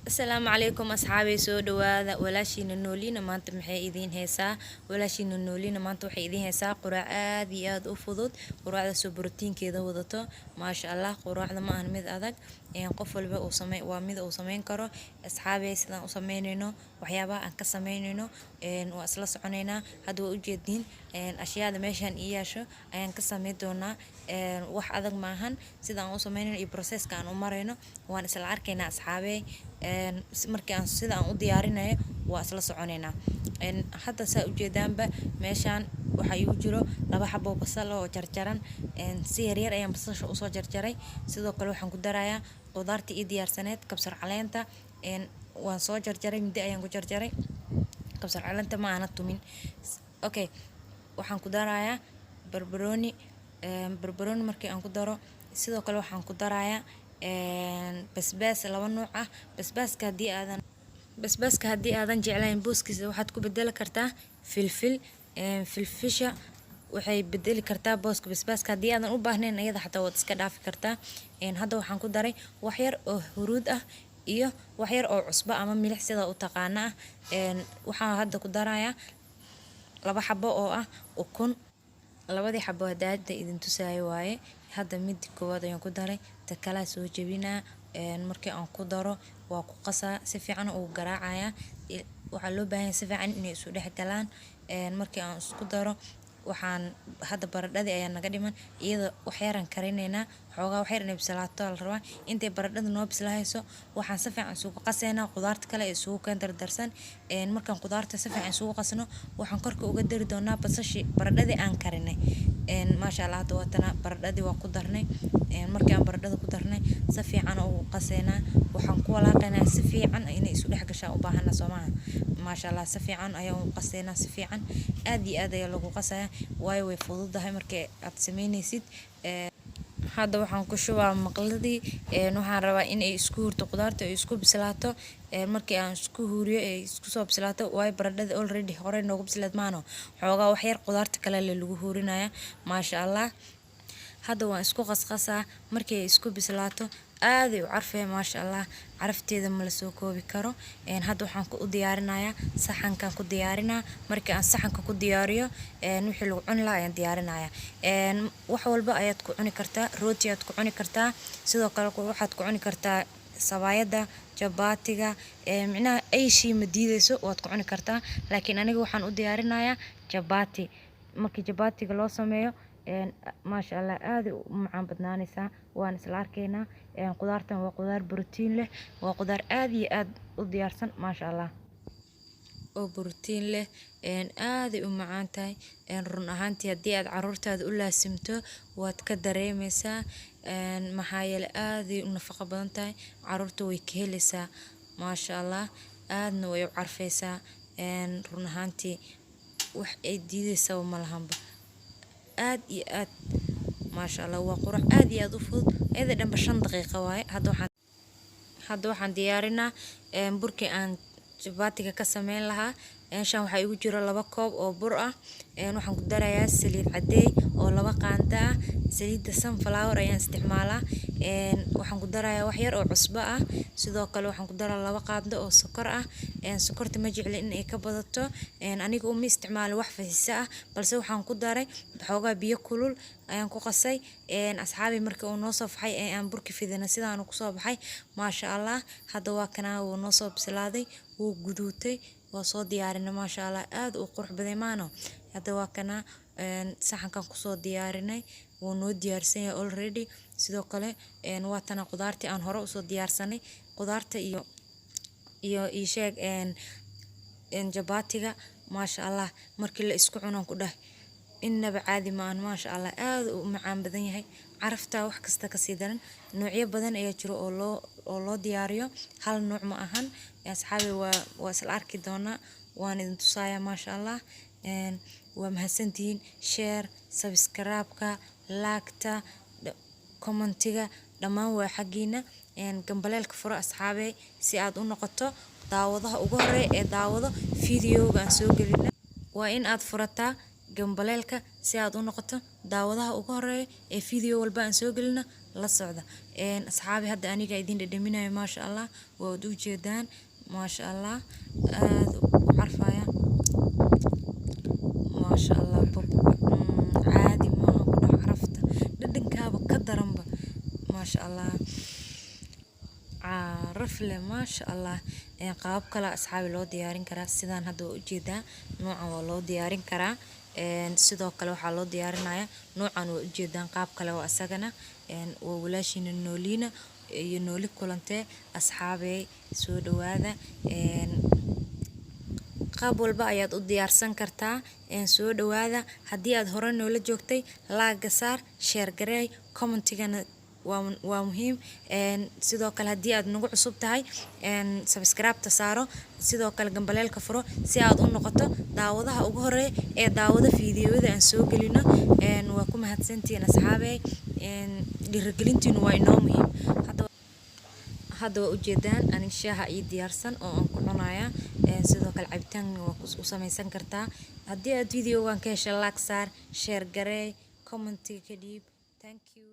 السلام عليكم أصحابي سو دواذا ولاشين النولين ما أنت محي إذين هيسا ولاشين النولين ما أنت وحي إذين هيسا قراء آدي آد أفضل قراء سو بروتين كذا وضطو ما شاء الله قراء ما أنا مذ أذك يعني قفل بقى وسمين ومذ وسمين كرو أصحابي سنا وسمينينو وحيابا أنك سمينينو إن وأصلص عنينا هادو أجدين إن أشياء ماشان إياشو أيان كسمين دونا إن وح أذك معهن سيدا وسمينينو البروسيس كانوا مرينو وأنا سلعركينا أصحابي markii aan sida aan u diyaarinayo waa isla soconeynaa hadda saa u jeedaanba meeshaan waxa igu jiro laba xabo basal oo jarjaran si yar yar ayaan basasha u soo jarjaray sidoo kale waxaan ku darayaa qudaarta ii diyaarsaneed kabsar caleenta waan soo jarjaray midi ayaan ku jarjaray kabsar caleenta ma aana tumin okay waxaan ku darayaa barbarooni markii aan ku daro sidoo kale waxaan ku darayaa basbaas laba nooc ah basbaaska hadii aadan jeclayn booskiisa waxaad ku bedeli kartaa filfisha waxay bedeli kartaa booska basbaaska hadii aadan u baahnayn iyada xataa waad iska dhaafi kartaa hadda waxaan ku daray wax yar oo huruud ah iyo wax yar oo cusbo ama milix sida u taqaana waxaan hadda ku darayaa laba xabo oo ah ukun labadii xabo hadda idin tusaayo waaye hadda mid koowaad ayaan ku daray ta kala soo jabinaa markii aan ku daro waa ku qasaa si fiican oo garaacaya waxa loo baahan si fiican inay isu dhex galaan markii aan isku daro waxaan hadda baradhadii ayaa naga dhiman iyada wax yaran karineena xoogaa wax yar inay bislaato la rabaa intay baradhada noo bislaayso waxaan si fiican isugu qaseynaa qudaarta kale ee isugu keen dardarsan markaan qudaarta si fiican isugu qasno waxaan korka uga dari doonaa basashi baradhadii aan karinay maasha Allah hadda waatana baradhadii waa ku darnay markii aan baradhada ku darnay si fiican ugu qaseynaa waxaan ku walaaqaynaa si fiican inay isu dhex gashaan u baahana Soomaha maasha Allah si fiican ayaan u qaseynaa si fiican aad iyo aad ayaa lagu qasayaa way fududahay markii aad sameynaysid hadda waxaan ku shubaa maqladii waxaan rabaa in ay isku hurto qudaarta ay isku bislaato markii aan isku huriyo ay isku soo bislaato way baradhada already hore noogu bislaad maano xoogaa wax yar qudaarta kale lagu hurinaya maasha Allah hadda waan isku qasqasaa markii ay isku bislaato aad ay u carfay maasha Allah carafteeda ma la soo koobi karo hadda waxaan ku diyaarinayaa saxankan ku diyaarinaa markii aan saxanka ku diyaariyo wixii lagu cuni lahaa ayaan diyaarinayaa wax walba ayaad ku cuni kartaa rooti aad ku cuni kartaa sidoo kale waxaad ku cuni kartaa sabaayada jabaatiga micnaha ay shay ma diidayso waad ku cuni kartaa laakiin aniga waxaan u diyaarinayaa jabaati markii jabaatiga loo sameeyo ما شاء الله هذه معان بدنانيسا وان سلاركينا قدارتن وقدار بروتين له وقدار آدي آد وديارسن ما شاء الله وبروتين له آدي ومعانتاي رون أهانتي هدي آد عرورتاد أولا سمتو واتكدريميسا محايل آدي ونفقه بدنتاي عرورتو ويكهلسا ما شاء الله آدنا ويعرفيسا رون أهانتي وح ايديديسا ومالهمبا aad iyo aad maasha Allah waa qurux aad iyo aad u fudud ayada dhanba 5 daqiiqo waaye hadda waxaan diyaarinaa burkii aan jabaatiga ka sameyn lahaa shan waxa igu jiro 2 koob oo bur ah waxaan ku darayaa saliid cadeey oo 2 qaanda ah saliidda sunflower ayaan isticmaalaa waxaan ku darayaa wax yar oo cusbo ah sidoo kale waxaan ku daraa 2 qaando oo sokor ah sokorta ma jecli in ay ka badato aniga uma isticmaalo wax fasiisa ah balse waxaan ku daray xoogaa biyo kulul ayaan ku qasay asxaabi markii uu noo soo baxay aan burki fidina sidaan ku soo baxay maasha Allah hadda waa kana uu noo soo bislaaday wuu guduutay waa soo diyaarinay maasha Allah aad u qurux badan maano hadda waa kana saxankan ku soo diyaarinay wuu noo diyaarsan yahay already sidoo kale waa tan qudaartii aan hore u soo diyaarsanay qudaarta iyo sheeg jabaatiga maasha Allah markii la isku cuno ku dhahay inaba caadi ma aan maasha Allah aad u macaan badan yahay carafta wax kasta ka sii daran noocyo badan ayaa jiro oo loo diyaariyo hal nooc ma ahan asxaabi waa isla arki doona waan idin tusaaya maasha Allah waa mahadsantihiin share subscribe-ka like-ta commentiga dhamaan waa xaqiina gambaleelka furo asxaabe si aad u noqoto daawadaha ugu horeeya ee daawado fiidiyowga aan soo gelino waa in aad furataa gambaleelka si aad u noqoto daawadaha ugu horeeya ee fiidiyow walba aan soo gelino la socda asxaabi hadda aniga idin dhadhaminayo maasha Allah waad u jeedaan maasha Allah aad u carfaya maasha Allah caadi ma aha ku dhex carafta dhadhankaaba ka daranba maasha Allah عرفله ما شاء الله قاب كلا أصحاب لو ديارين كرا سيدان هادو جدا نوعا ولو ديارين كرا sidoo kale waxaa loo diyaarinayaa noocan oo ujeedaan qaab kale oo asagana walaashin noolina iyo nooli kulantee asxaabey soo dhawaada qaab walba ayaad u diyaarsan kartaa soo dhawaada haddii aad hore noola joogtay like saar share gareey commentigana waa muhiim sidoo kale haddii aad nagu cusub tahay subscribe ta saaro sidoo kale gambaleelka furo si aad u noqoto daawadaha ugu horeeya ee daawada fiidiyoada aan soo gelino waa ku mahadsantiin asxaabey dhiirigelintiinu waa inoo muhiim hadda waa ujeedaan anig shaaha ii diyaarsan oo aan ku cunaya sidoo kale cabitaan waa u samaysan kartaa haddii aad videogan ka heshay like saar share gareey commentiga ka dhiib thank you